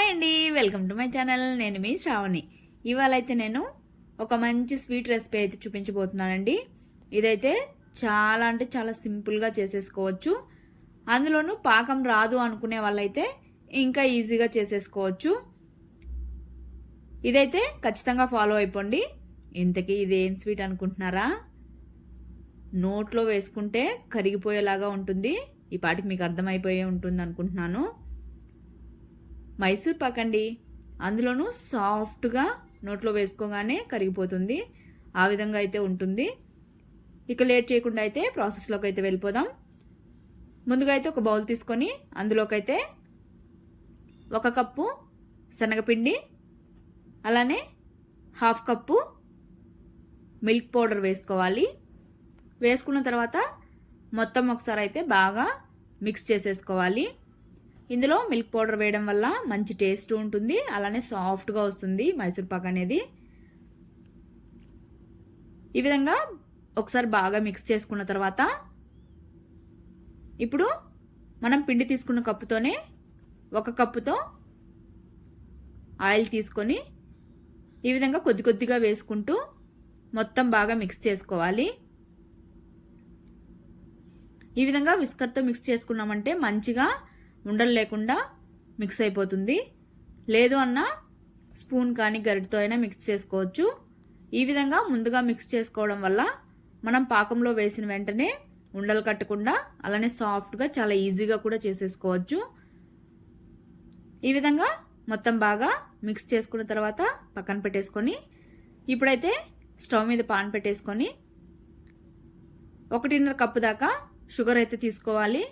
Hi అండి, welcome to my channel. నేను మీ శ్రావణి. ఇవాళ అయితే నేను ఒక మంచి స్వీట్ రెసిపీ అయితే చూపించబోతున్నానండి. ఇదైతే చాలా అంటే చాలా సింపుల్గా చేసేసుకోవచ్చు. అందులోనూ పాకం రాదు అనుకునే వాళ్ళైతే ఇంకా ఈజీగా చేసేసుకోవచ్చు. ఇదైతే ఖచ్చితంగా ఫాలో అయిపోండి. ఇంతకీ ఇదేం స్వీట్ అనుకుంటున్నారా? నోట్లో వేసుకుంటే కరిగిపోయేలాగా ఉంటుంది. ఈ పాటికి మీకు అర్థమైపోయే ఉంటుంది అనుకుంటున్నాను. మైసూర్ పాక్ అండి. అందులోనూ సాఫ్ట్గా నోట్లో వేసుకోగానే కరిగిపోతుంది. ఆ విధంగా అయితే ఉంటుంది. ఇక లేట్ చేయకుండా అయితే ప్రాసెస్లోకి అయితే వెళ్ళిపోదాం. ముందుగా అయితే ఒక బౌల్ తీసుకొని అందులోకి అయితే 1 కప్పు శనగపిండి, అలానే 1/2 కప్పు మిల్క్ పౌడర్ వేసుకోవాలి. వేసుకున్న తర్వాత మొత్తం ఒకసారి అయితే బాగా మిక్స్ చేసేసుకోవాలి. ఇందులో మిల్క్ పౌడర్ వేయడం వల్ల మంచి టేస్ట్ ఉంటుంది, అలానే సాఫ్ట్గా వస్తుంది మైసూర్ పాక్ అనేది. ఈ విధంగా ఒకసారి బాగా మిక్స్ చేసుకున్న తర్వాత ఇప్పుడు మనం పిండి తీసుకున్న కప్పుతోనే 1 కప్పుతో ఆయిల్ తీసుకొని ఈ విధంగా కొద్ది కొద్దిగా వేసుకుంటూ మొత్తం బాగా మిక్స్ చేసుకోవాలి. ఈ విధంగా విస్కర్తో మిక్స్ చేసుకున్నామంటే మంచిగా ఉండలు లేకుండా మిక్స్ అయిపోతుంది. లేదు అన్న స్పూన్ కానీ గరిటతో అయినా మిక్స్ చేసుకోవచ్చు. ఈ విధంగా ముందుగా మిక్స్ చేసుకోవడం వల్ల మనం పాకంలో వేసిన వెంటనే ఉండలు కట్టకుండా అలానే సాఫ్ట్గా చాలా ఈజీగా కూడా చేసేసుకోవచ్చు. ఈ విధంగా మొత్తం బాగా మిక్స్ చేసుకున్న తర్వాత పక్కన పెట్టేసుకొని ఇప్పుడైతే స్టవ్ మీద పాన్ పెట్టేసుకొని 1.5 కప్పు దాకా షుగర్ అయితే తీసుకోవాలి.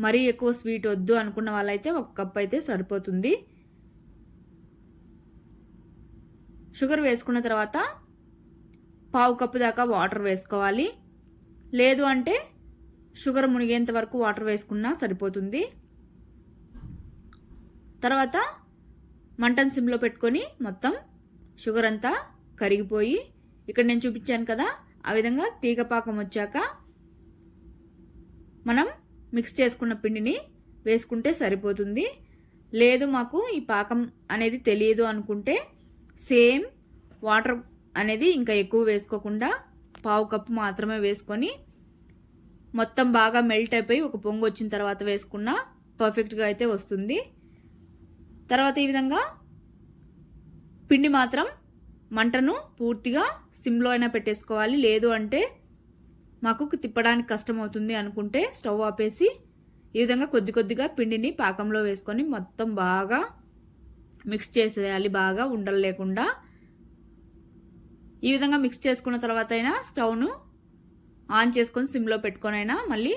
మరీ ఎక్కువ స్వీట్ వద్దు అనుకున్న వాళ్ళైతే 1 కప్ అయితే సరిపోతుంది. షుగర్ వేసుకున్న తర్వాత 1/2 కప్పు దాకా వాటర్ వేసుకోవాలి. లేదు అంటే షుగర్ మునిగేంత వరకు వాటర్ వేసుకున్నా సరిపోతుంది. తర్వాత మంటను సిమ్లో పెట్టుకొని మొత్తం షుగర్ అంతా కరిగిపోయి ఇక్కడ నేను చూపించాను కదా, ఆ విధంగా తీగ పాకం వచ్చాక మనం మిక్స్ చేసుకున్న పిండిని వేసుకుంటే సరిపోతుంది. లేదు మాకు ఈ పాకం అనేది తెలియదు అనుకుంటే సేమ్ వాటర్ అనేది ఇంకా ఎక్కువ వేసుకోకుండా 1/2 కప్పు మాత్రమే వేసుకొని మొత్తం బాగా మెల్ట్ అయిపోయి ఒక పొంగు వచ్చిన తర్వాత వేసుకున్న పర్ఫెక్ట్గా అయితే వస్తుంది. తర్వాత ఈ విధంగా పిండి మాత్రం మంటను పూర్తిగా సిమ్లో అయినా పెట్టేసుకోవాలి. లేదు అంటే మాకు తిప్పడానికి కష్టం అవుతుంది అనుకుంటే స్టవ్ ఆపేసి ఈ విధంగా కొద్ది కొద్దిగా పిండిని పాకంలో వేసుకొని మొత్తం బాగా మిక్స్ చేసేయాలి, బాగా ఉండలు లేకుండా. ఈ విధంగా మిక్స్ చేసుకున్న తర్వాత అయినా స్టవ్ను ఆన్ చేసుకొని సిమ్లో పెట్టుకొని అయినా మళ్ళీ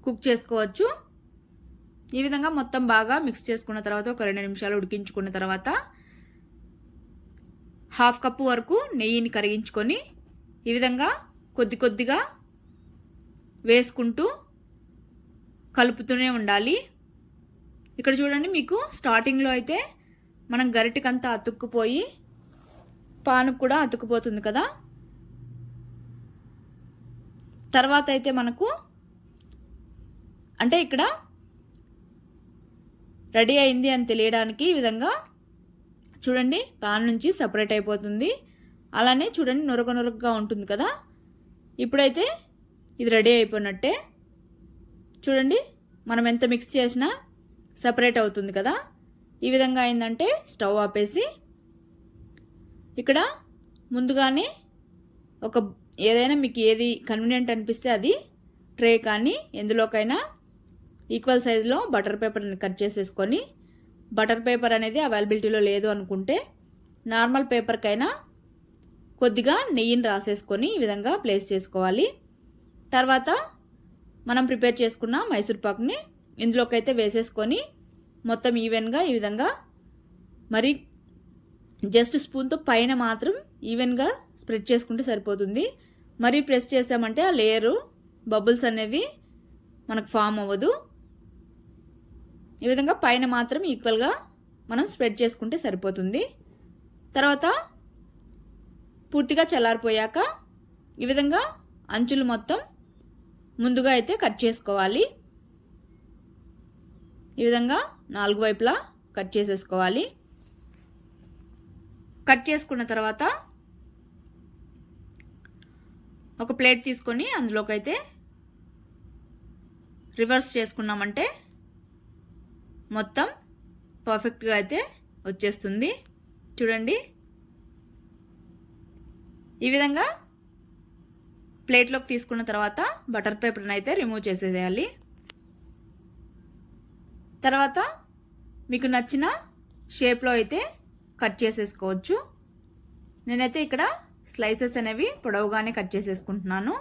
కుక్ చేసుకోవచ్చు. ఈ విధంగా మొత్తం బాగా మిక్స్ చేసుకున్న తర్వాత ఒక 2 నిమిషాలు ఉడికించుకున్న తర్వాత 1/2 కప్పు వరకు నెయ్యిని కరిగించుకొని ఈ విధంగా కొద్ది కొద్దిగా వేసుకుంటూ కలుపుతూనే ఉండాలి. ఇక్కడ చూడండి, మీకు స్టార్టింగ్లో అయితే మనం గరిటెకంతా అతుక్కుపోయి పానుకు కూడా అతుక్కుపోతుంది కదా. తర్వాత అయితే మనకు అంటే ఇక్కడ రెడీ అయింది అని తెలియడానికి ఈ విధంగా చూడండి పాన్ నుంచి సపరేట్ అయిపోతుంది. అలానే చూడండి నురగగా ఉంటుంది కదా. ఇప్పుడైతే ఇది రెడీ అయిపోయినట్టే. చూడండి మనం ఎంత మిక్స్ చేసినా సపరేట్ అవుతుంది కదా. ఈ విధంగా అయిందంటే స్టవ్ ఆపేసి ఇక్కడ ముందుగానే ఏదైనా మీకు ఏది కన్వీనియంట్ అనిపిస్తే అది ట్రే కానీ ఎందులోకైనా ఈక్వల్ సైజులో బటర్ పేపర్ని కట్ చేసేసుకొని, బటర్ పేపర్ అనేది అవైలబిలిటీలో లేదు అనుకుంటే నార్మల్ పేపర్కైనా కొద్దిగా నెయ్యిని రాసేసుకొని ఈ విధంగా ప్లేస్ చేసుకోవాలి. తర్వాత మనం ప్రిపేర్ చేసుకున్న మైసూర్ పాక్ని ఇందులోకైతే వేసేసుకొని మొత్తం ఈవెన్గా ఈ విధంగా మరి జస్ట్ స్పూన్తో పైన మాత్రం ఈవెన్గా స్ప్రెడ్ చేసుకుంటే సరిపోతుంది. మరీ ప్రెస్ చేసామంటే ఆ లేయరు బబుల్స్ అనేవి మనకు ఫామ్ అవ్వదు. ఈ విధంగా పైన మాత్రం ఈక్వల్గా మనం స్ప్రెడ్ చేసుకుంటే సరిపోతుంది. తర్వాత పూర్తిగా చల్లారిపోయాక ఈ విధంగా అంచులు మొత్తం ముందుగా అయితే కట్ చేసుకోవాలి. ఈ విధంగా 4 వైపులా కట్ చేసేసుకోవాలి. కట్ చేసుకున్న తర్వాత ఒక ప్లేట్ తీసుకొని అందులోకి అయితే రివర్స్ చేసుకున్నామంటే మొత్తం పర్ఫెక్ట్గా అయితే వచ్చేస్తుంది. చూడండి, ఈ విధంగా ప్లేట్లోకి తీసుకున్న తర్వాత బటర్ పేపర్ని అయితే రిమూవ్ చేసేయాలి. తర్వాత మీకు నచ్చిన షేప్లో అయితే కట్ చేసేసుకోవచ్చు. నేనైతే ఇక్కడ స్లైసెస్ అనేవి పొడవుగానే కట్ చేసేసుకుంటున్నాను.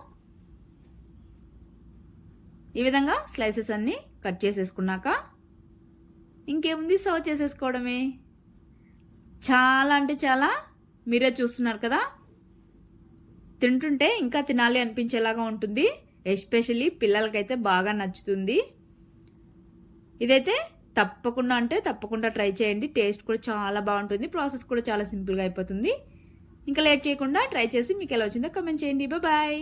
ఈ విధంగా స్లైసెస్ అన్నీ కట్ చేసేసుకున్నాక ఇంకేముంది, సర్వ్ చేసేసుకోవడమే. చాలా అంటే చాలా, మీరే చూస్తున్నారు కదా, తింటుంటే ఇంకా తినాలి అనిపించేలాగా ఉంటుంది. ఎస్పెషల్లీ పిల్లలకైతే బాగా నచ్చుతుంది. ఇదైతే తప్పకుండా ట్రై చేయండి. టేస్ట్ కూడా చాలా బాగుంటుంది. ప్రాసెస్ కూడా చాలా సింపుల్గా అయిపోతుంది. ఇంకా లేట్ చేయకుండా ట్రై చేసి మీకు ఎలా వచ్చిందో కామెంట్ చేయండి. బాయ్.